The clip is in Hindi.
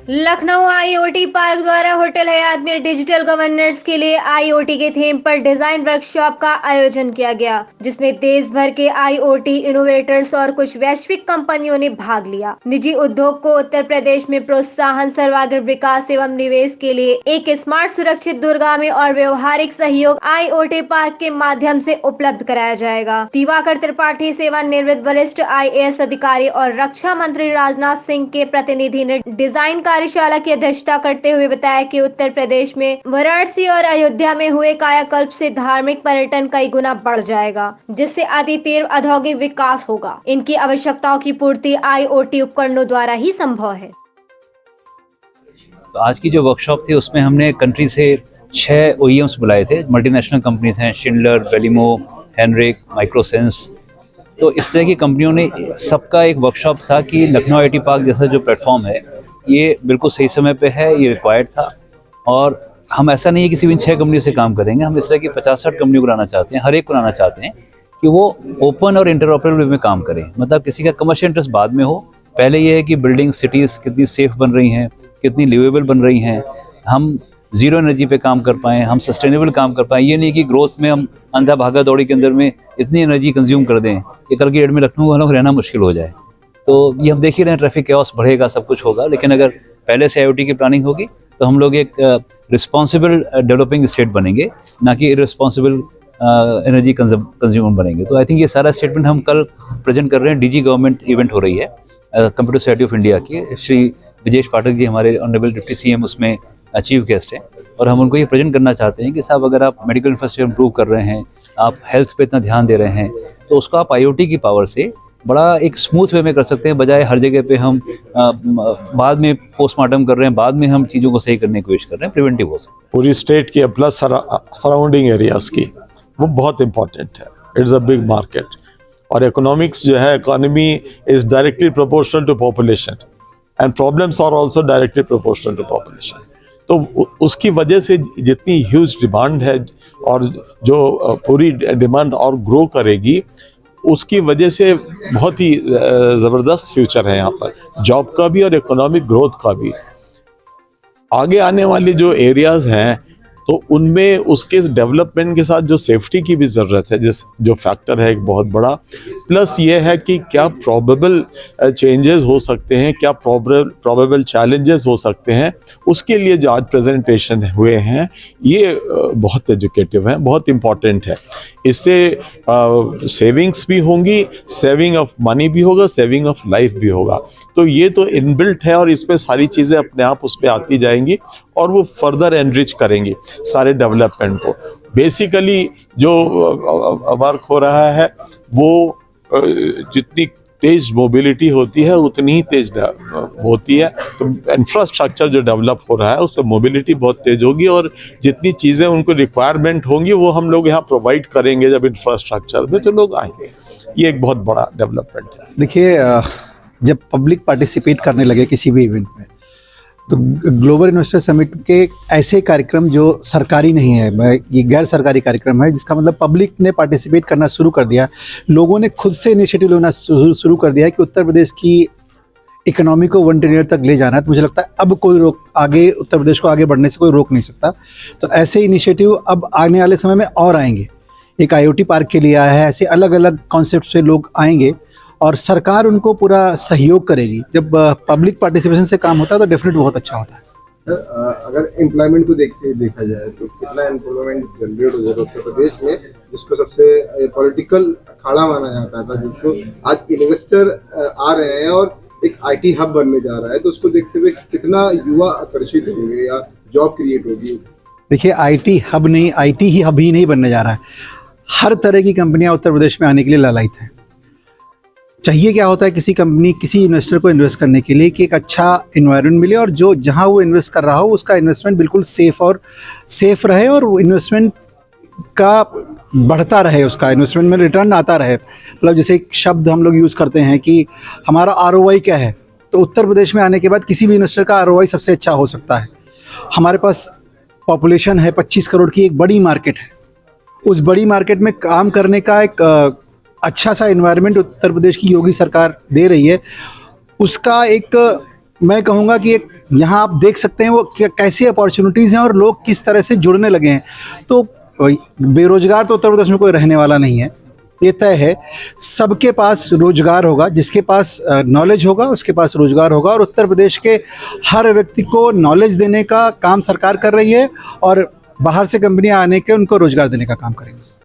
लखनऊ आईओटी पार्क द्वारा होटल हयात में डिजिटल गवर्नेंस के लिए आईओटी के थीम पर डिजाइन वर्कशॉप का आयोजन किया गया, जिसमें देश भर के आईओटी इनोवेटर्स और कुछ वैश्विक कंपनियों ने भाग लिया। निजी उद्योग को उत्तर प्रदेश में प्रोत्साहन, सर्वांगीण विकास एवं निवेश के लिए एक स्मार्ट, सुरक्षित, दूरगामी और व्यवहारिक सहयोग आईओटी पार्क के माध्यम से उपलब्ध कराया जाएगा। दिवाकर त्रिपाठी, सेवानिवृत्त वरिष्ठ आईएएस अधिकारी और रक्षा मंत्री राजनाथ सिंह के प्रतिनिधि ने डिजाइन कार्यशाला की अध्यक्षता करते हुए बताया कि उत्तर प्रदेश में वाराणसी और अयोध्या में हुए कायाकल्प से धार्मिक पर्यटन कई गुना बढ़ जाएगा, जिससे अति तीव्र औद्योगिक विकास होगा। इनकी आवश्यकताओं की पूर्ति आईओटी उपकरणों द्वारा ही संभव है। तो आज की जो वर्कशॉप थी उसमें हमने कंट्री से 6 OEMs बुलाए थे। मल्टीनेशनल कंपनीज हैं, शिंडलर, बेलिमो, हेनरिक, माइक्रोसेंस। तो इस तरह की कंपनियों ने सबका एक वर्कशॉप था कि लखनऊ आईटी पार्क जैसा जो प्लेटफॉर्म है ये बिल्कुल सही समय पे है, ये रिक्वायर्ड था। और हम ऐसा नहीं है किसी भी 6 कंपनियों से काम करेंगे, हम इस तरह की 50-60 कंपनियों को लाना चाहते हैं। हर एक को लाना चाहते हैं कि वो ओपन और इंटरऑपरेबल में काम करें। मतलब किसी का कमर्शियल इंटरेस्ट बाद में हो, पहले ये है कि बिल्डिंग, सिटीज़ कितनी सेफ बन रही हैं, कितनी लिवेबल बन रही हैं, हम जीरो एनर्जी पे काम कर पाएँ, हम सस्टेनेबल काम कर पाएँ। ये नहीं कि ग्रोथ में हम अंधा भागा दौड़ी के अंदर में इतनी एनर्जी कंज्यूम कर दें कि कल की डेट में लखनऊ वालों को रहना मुश्किल हो जाए। तो ये हम देख ही रहे हैं, ट्रैफिक कैओस बढ़ेगा, सब कुछ होगा। लेकिन अगर पहले से आईओटी की प्लानिंग होगी तो हम लोग एक रिस्पॉन्सिबल डेवलपिंग स्टेट बनेंगे, ना कि इररिस्पॉन्सिबल एनर्जी कंज्यूमर बनेंगे। तो आई थिंक ये सारा स्टेटमेंट हम कल प्रेजेंट कर रहे हैं। डीजी गवर्नमेंट इवेंट हो रही है कंप्यूटर सोसाइटी ऑफ इंडिया की। श्री विजेश पाठक जी हमारे ऑनरेबल डिप्टी सीएम उसमें चीफ गेस्ट हैं, और हम उनको ये प्रेजेंट करना चाहते हैं कि साहब अगर आप मेडिकल इंफ्रास्ट्रक्चर इंप्रूव कर रहे हैं, आप हेल्थ पे इतना ध्यान दे रहे हैं, तो उसको आप आईओटी की पावर से बड़ा एक स्मूथ वे में कर सकते हैं, बजाय हर जगह पे हम बाद में पोस्टमार्टम कर रहे हैं, बाद में हम चीज़ों को सही करने की कोशिश कर रहे हैं। प्रिवेंटिव हो सकता है। पूरी स्टेट की प्लस सराउंडिंग एरियाज की वो बहुत इंपॉर्टेंट है। इट्स अ बिग मार्केट, और इकोनॉमिक्स जो है, economy is directly proportional to population and problems are also directly proportional to population. तो उसकी वजह से जितनी ह्यूज डिमांड है और जो पूरी डिमांड और ग्रो करेगी, उसकी वजह से बहुत ही ज़बरदस्त फ्यूचर है यहाँ पर, जॉब का भी और इकोनॉमिक ग्रोथ का भी। आगे आने वाली जो एरियाज़ हैं तो उनमें उसके डेवलपमेंट के साथ जो सेफ्टी की भी ज़रूरत है, जो फैक्टर है एक बहुत बड़ा। प्लस ये है कि क्या प्रोबेबल चेंजेस हो सकते हैं, क्या प्रोबेबल चैलेंजेस हो सकते हैं, उसके लिए जो आज प्रेजेंटेशन हुए हैं ये बहुत एजुकेटिव हैं, बहुत इम्पॉर्टेंट है। इससे सेविंग्स भी होंगी, सेविंग ऑफ मनी भी होगा, सेविंग ऑफ लाइफ भी होगा। तो ये तो इनबिल्ट है, और इसमें सारी चीज़ें अपने आप उस पर आती जाएंगी और वो फर्दर एनरिच करेंगी सारे डेवलपमेंट को। बेसिकली जो वर्क हो रहा है वो जितनी तेज मोबिलिटी होती है उतनी ही तेज होती है। तो इंफ्रास्ट्रक्चर जो डेवलप हो रहा है उससे मोबिलिटी बहुत तेज होगी, और जितनी चीज़ें उनको रिक्वायरमेंट होंगी वो हम लोग यहाँ प्रोवाइड करेंगे जब इंफ्रास्ट्रक्चर में, तो लोग आएंगे। ये एक बहुत बड़ा डेवलपमेंट है। देखिए, जब पब्लिक पार्टिसिपेट करने लगे किसी भी इवेंट में, तो ग्लोबल इन्वेस्टर समिट के ऐसे कार्यक्रम जो सरकारी नहीं है, ये गैर सरकारी कार्यक्रम है, जिसका मतलब पब्लिक ने पार्टिसिपेट करना शुरू कर दिया, लोगों ने खुद से इनिशिएटिव लेना शुरू कर दिया है कि उत्तर प्रदेश की इकोनॉमी को 1 ट्रिलियन तक ले जाना है। तो मुझे लगता है अब कोई आगे उत्तर प्रदेश को आगे बढ़ने से कोई रोक नहीं सकता। तो ऐसे इनिशिएटिव अब आने वाले समय में और आएंगे। एक आईओटी पार्क के लिए आया है, ऐसे अलग अलग कॉन्सेप्ट से लोग आएंगे और सरकार उनको पूरा सहयोग करेगी। जब पब्लिक पार्टिसिपेशन से काम होता है तो डेफिनेटली बहुत अच्छा होता है। सर, अगर एम्प्लॉयमेंट को देखा जाए तो कितना एम्प्लॉयमेंट जनरेट हो जाएगा उत्तर प्रदेश में, जिसको सबसे पॉलिटिकल अखाड़ा माना जाता था, जिसको आज इन्वेस्टर आ रहे हैं और एक आईटी हब बनने जा रहा है, तो उसको देखते हुए कितना युवा आकर्षित होंगे या जॉब क्रिएट होगी? देखिए, आईटी हब नहीं, आईटी ही हब ही नहीं बनने जा रहा है। हर तरह की कंपनियां उत्तर प्रदेश में आने के लिए लालायित हैं। चाहिए क्या होता है किसी कंपनी, किसी इन्वेस्टर को इन्वेस्ट करने के लिए कि एक अच्छा इन्वायरमेंट मिले, और जो जहां वो इन्वेस्ट कर रहा हो उसका इन्वेस्टमेंट बिल्कुल सेफ रहे, और वो इन्वेस्टमेंट का बढ़ता रहे, उसका इन्वेस्टमेंट में रिटर्न आता रहे। मतलब जैसे एक शब्द हम लोग यूज़ करते हैं कि हमारा ROI क्या है, तो उत्तर प्रदेश में आने के बाद किसी भी इन्वेस्टर का ROI सबसे अच्छा हो सकता है। हमारे पास पॉपुलेशन है 25 करोड़ की, एक बड़ी मार्केट है। उस बड़ी मार्केट में काम करने का एक अच्छा सा एनवायरनमेंट उत्तर प्रदेश की योगी सरकार दे रही है। उसका एक, मैं कहूँगा कि एक यहाँ आप देख सकते हैं वो कैसी अपॉर्चुनिटीज़ हैं और लोग किस तरह से जुड़ने लगे हैं। तो बेरोजगार तो उत्तर प्रदेश में कोई रहने वाला नहीं है, ये तय है। सबके पास रोजगार होगा, जिसके पास नॉलेज होगा उसके पास रोजगार होगा, और उत्तर प्रदेश के हर व्यक्ति को नॉलेज देने का काम सरकार कर रही है और बाहर से कंपनियां आने के उनको रोजगार देने का काम करेंगे।